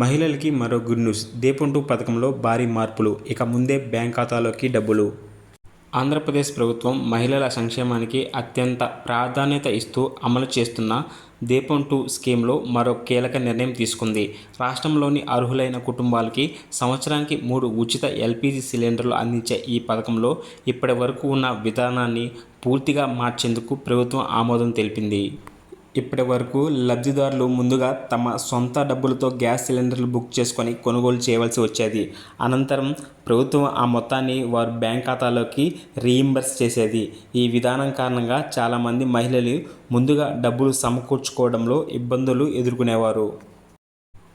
మహిళలకి మరో good news. దీపం 2 పథకంలో భారీ మార్పులు. ఇక ముందే బ్యాంక్ ఖాతాలోకి డబ్బులు. ఆంధ్రప్రదేశ్ ప్రభుత్వం మహిళల సంక్షేమానికి అత్యంత ప్రాధాన్యత ఇస్తూ అమలు చేస్తున్న దీపం 2 స్కీమ్లో మరో కీలక నిర్ణయం తీసుకుంది. రాష్ట్రంలోని అర్హులైన కుటుంబాలకి సంవత్సరానికి 3 ఉచిత ఎల్పీజీ సిలిండర్లు అందించే ఈ పథకంలో ఇప్పటి వరకు ఉన్న విధానాన్ని పూర్తిగా మార్చేందుకు ప్రభుత్వం ఆమోదం తెలిపింది. ఇప్పటి వరకు లబ్ధిదారులు ముందుగా తమ సొంత డబ్బులతో గ్యాస్ సిలిండర్లు బుక్ చేసుకొని కొనుగోలు చేయవలసి వచ్చేది. అనంతరం ప్రభుత్వం ఆ మొత్తాన్ని వారి బ్యాంక్ ఖాతాలోకి రీయింబర్స్ చేసేది. ఈ విధానం కారణంగా చాలామంది మహిళలు ముందుగా డబ్బులు సమకూర్చుకోవడంలో ఇబ్బందులు ఎదుర్కొనేవారు.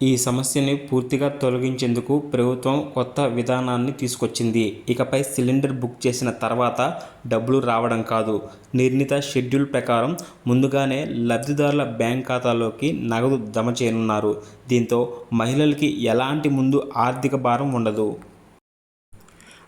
ఈ సమస్యని పూర్తిగా తొలగించేందుకు ప్రభుత్వం కొత్త విధానాన్ని తీసుకొచ్చింది. ఇకపై సిలిండర్ బుక్ చేసిన తర్వాత డబ్బులు రావడం కాదు, నిర్ణీత షెడ్యూల్ ప్రకారం ముందుగానే లబ్ధిదారుల బ్యాంక్ ఖాతాలోకి నగదు జమ చేయనున్నారు. దీంతో మహిళలకి ఎలాంటి ముందు ఆర్థిక భారం ఉండదు.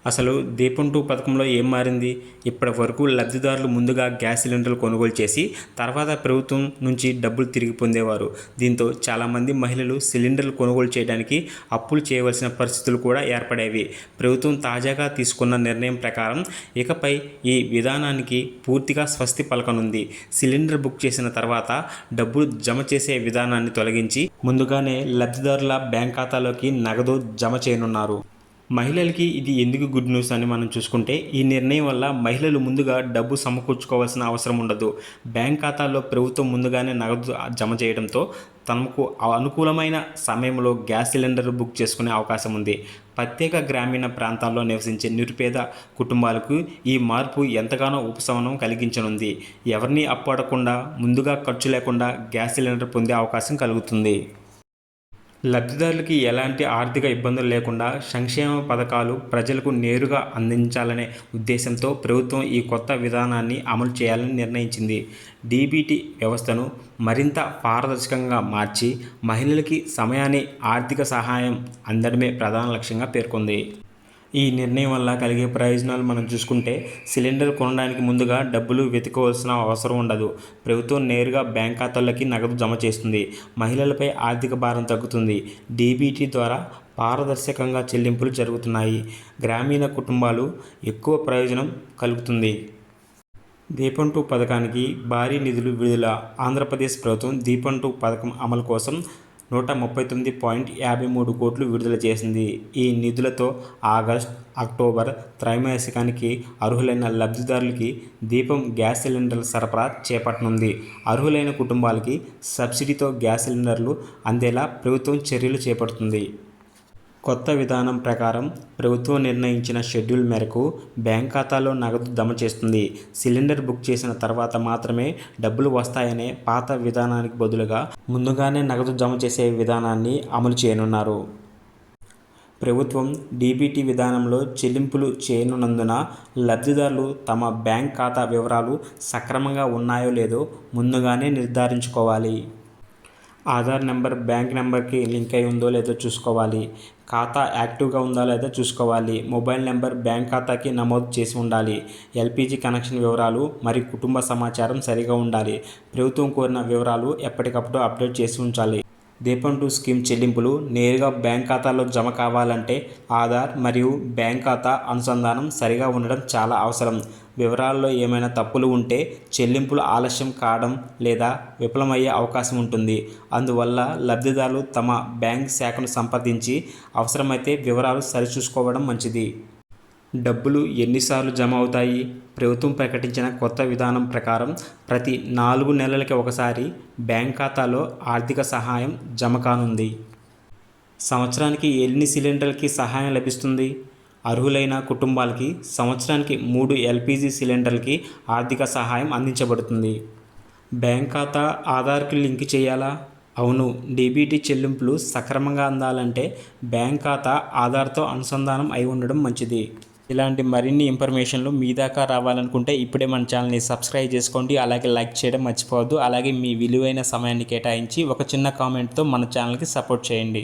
అసలు దీపం 2 పథకంలో ఏం మారింది? ఇప్పటి వరకు లబ్ధిదారులు ముందుగా గ్యాస్ సిలిండర్లు కొనుగోలు చేసి తర్వాత ప్రభుత్వం నుంచి డబ్బులు తిరిగి పొందేవారు. దీంతో చాలామంది మహిళలు సిలిండర్లు కొనుగోలు చేయడానికి అప్పులు చేయవలసిన పరిస్థితులు కూడా ఏర్పడేవి. ప్రభుత్వం తాజాగా తీసుకున్న నిర్ణయం ప్రకారం ఇకపై ఈ విధానానికి పూర్తిగా స్వస్తి పలకనుంది. సిలిండర్ బుక్ చేసిన తర్వాత డబ్బులు జమ చేసే విధానాన్ని తొలగించి ముందుగానే లబ్ధిదారుల బ్యాంక్ ఖాతాలోకి నగదు జమ చేయనున్నారు. మహిళలకి ఇది ఎందుకు గుడ్ న్యూస్ అని మనం చూసుకుంటే, ఈ నిర్ణయం వల్ల మహిళలు ముందుగా డబ్బు సమకూర్చుకోవాల్సిన అవసరం ఉండదు. బ్యాంక్ ఖాతాల్లో ప్రభుత్వం ముందుగానే నగదు జమ చేయడంతో తమకు అనుకూలమైన సమయంలో గ్యాస్ సిలిండర్ బుక్ చేసుకునే అవకాశం ఉంది. ప్రత్యేక గ్రామీణ ప్రాంతాల్లో నివసించే నిరుపేద కుటుంబాలకు ఈ మార్పు ఎంతగానో ఉపశమనం కలిగించనుంది. ఎవరిని అప్పడకుండా ముందుగా ఖర్చు లేకుండా గ్యాస్ సిలిండర్ పొందే అవకాశం కలుగుతుంది. లబ్ధిదారులకి ఎలాంటి ఆర్థిక ఇబ్బందులు లేకుండా సంక్షేమ పథకాలు ప్రజలకు నేరుగా అందించాలనే ఉద్దేశంతో ప్రభుత్వం ఈ కొత్త విధానాన్ని అమలు చేయాలని నిర్ణయించింది. డీబీటీ వ్యవస్థను మరింత పారదర్శకంగా మార్చి మహిళలకి సమయాన్ని ఆర్థిక సహాయం అందడమే ప్రధాన లక్ష్యంగా పేర్కొంది. ఈ నిర్ణయం వల్ల కలిగే ప్రయోజనాలు మనం చూసుకుంటే, సిలిండర్ కొనడానికి ముందుగా డబ్బులు వెతుకోవాల్సిన అవసరం ఉండదు. ప్రభుత్వం నేరుగా బ్యాంక్ ఖాతాల్లోకి నగదు జమ చేస్తుంది. మహిళలపై ఆర్థిక భారం తగ్గుతుంది. డీబీటీ ద్వారా పారదర్శకంగా చెల్లింపులు జరుగుతున్నాయి. గ్రామీణ కుటుంబాలు ఎక్కువ ప్రయోజనం కలుగుతుంది. దీపం 2 పథకానికి భారీ నిధులు విడుదల. ఆంధ్రప్రదేశ్ ప్రభుత్వం దీపం 2 పథకం అమలు కోసం 139.53 కోట్లు విడుదల చేసింది. ఈ నిధులతో ఆగస్టు, అక్టోబర్ త్రైమాసికానికి అర్హులైన లబ్ధిదారులకి దీపం గ్యాస్ సిలిండర్ల సరఫరా చేపట్టనుంది. అర్హులైన కుటుంబాలకి సబ్సిడీతో గ్యాస్ సిలిండర్లు అందేలా ప్రభుత్వం చర్యలు చేపడుతుంది. కొత్త విధానం ప్రకారం ప్రభుత్వం నిర్ణయించిన షెడ్యూల్ మేరకు బ్యాంక్ ఖాతాలో నగదు జమ చేస్తుంది. సిలిండర్ బుక్ చేసిన తర్వాత మాత్రమే డబ్బులు వస్తాయనే పాత విధానానికి బదులుగా ముందుగానే నగదు జమ చేసే విధానాన్ని అమలు చేయనున్నారు. ప్రభుత్వం డీబీటీ విధానంలో చెల్లింపులు చేయనున్నందున లబ్ధిదారులు తమ బ్యాంక్ ఖాతా వివరాలు సక్రమంగా ఉన్నాయో లేదో ముందుగానే నిర్ధారించుకోవాలి. ఆధార్ నెంబర్ బ్యాంక్ నెంబర్కి లింక్ అయి ఉందో లేదో చూసుకోవాలి. ఖాతా యాక్టివ్గా ఉందా లేదా చూసుకోవాలి. మొబైల్ నెంబర్ బ్యాంక్ ఖాతాకి నమోదు చేసి ఉండాలి. ఎల్పీజీ కనెక్షన్ వివరాలు మరియు కుటుంబ సమాచారం సరిగా ఉండాలి. ప్రభుత్వం కోరిన వివరాలు ఎప్పటికప్పుడు అప్డేట్ చేసి ఉంచాలి. దీపం 2 స్కీమ్ చెల్లింపులు నేరుగా బ్యాంక్ ఖాతాలో జమ కావాలంటే ఆధార్ మరియు బ్యాంక్ ఖాతా అనుసంధానం సరిగా ఉండడం చాలా అవసరం. వివరాల్లో ఏమైనా తప్పులు ఉంటే చెల్లింపులు ఆలస్యం కావడం లేదా విఫలమయ్యే అవకాశం ఉంటుంది. అందువల్ల లబ్ధిదారులు తమ బ్యాంక్ శాఖను సంప్రదించి అవసరమైతే వివరాలు సరిచూసుకోవడం మంచిది. డబ్బులు ఎన్నిసార్లు జమ అవుతాయి? ప్రభుత్వం ప్రకటించిన కొత్త విధానం ప్రకారం ప్రతి 4 నెలలకి ఒకసారి బ్యాంక్ ఖాతాలో ఆర్థిక సహాయం జమ కానుంది. సంవత్సరానికి ఎన్ని సిలిండర్లకి సహాయం లభిస్తుంది? అర్హులైన కుటుంబాలకి సంవత్సరానికి 3 ఎల్పీజీ సిలిండర్లకి ఆర్థిక సహాయం అందించబడుతుంది. బ్యాంక్ ఖాతా ఆధార్కి లింక్ చేయాలా? అవును. డీబీటీ చెల్లింపులు సక్రమంగా అందాలంటే బ్యాంక్ ఖాతా ఆధార్తో అనుసంధానం అయి ఉండడం మంచిది. ఇలాంటి మరిన్ని ఇన్ఫర్మేషన్లు మీ దాకా రావాలనుకుంటే ఇప్పుడే మన ఛానల్ని సబ్స్క్రైబ్ చేసుకోండి. అలాగే లైక్ చేయడం మర్చిపోవద్దు. అలాగే మీ విలువైన సమయాన్ని కేటాయించి ఒక చిన్న కామెంట్తో మన ఛానల్కి సపోర్ట్ చేయండి.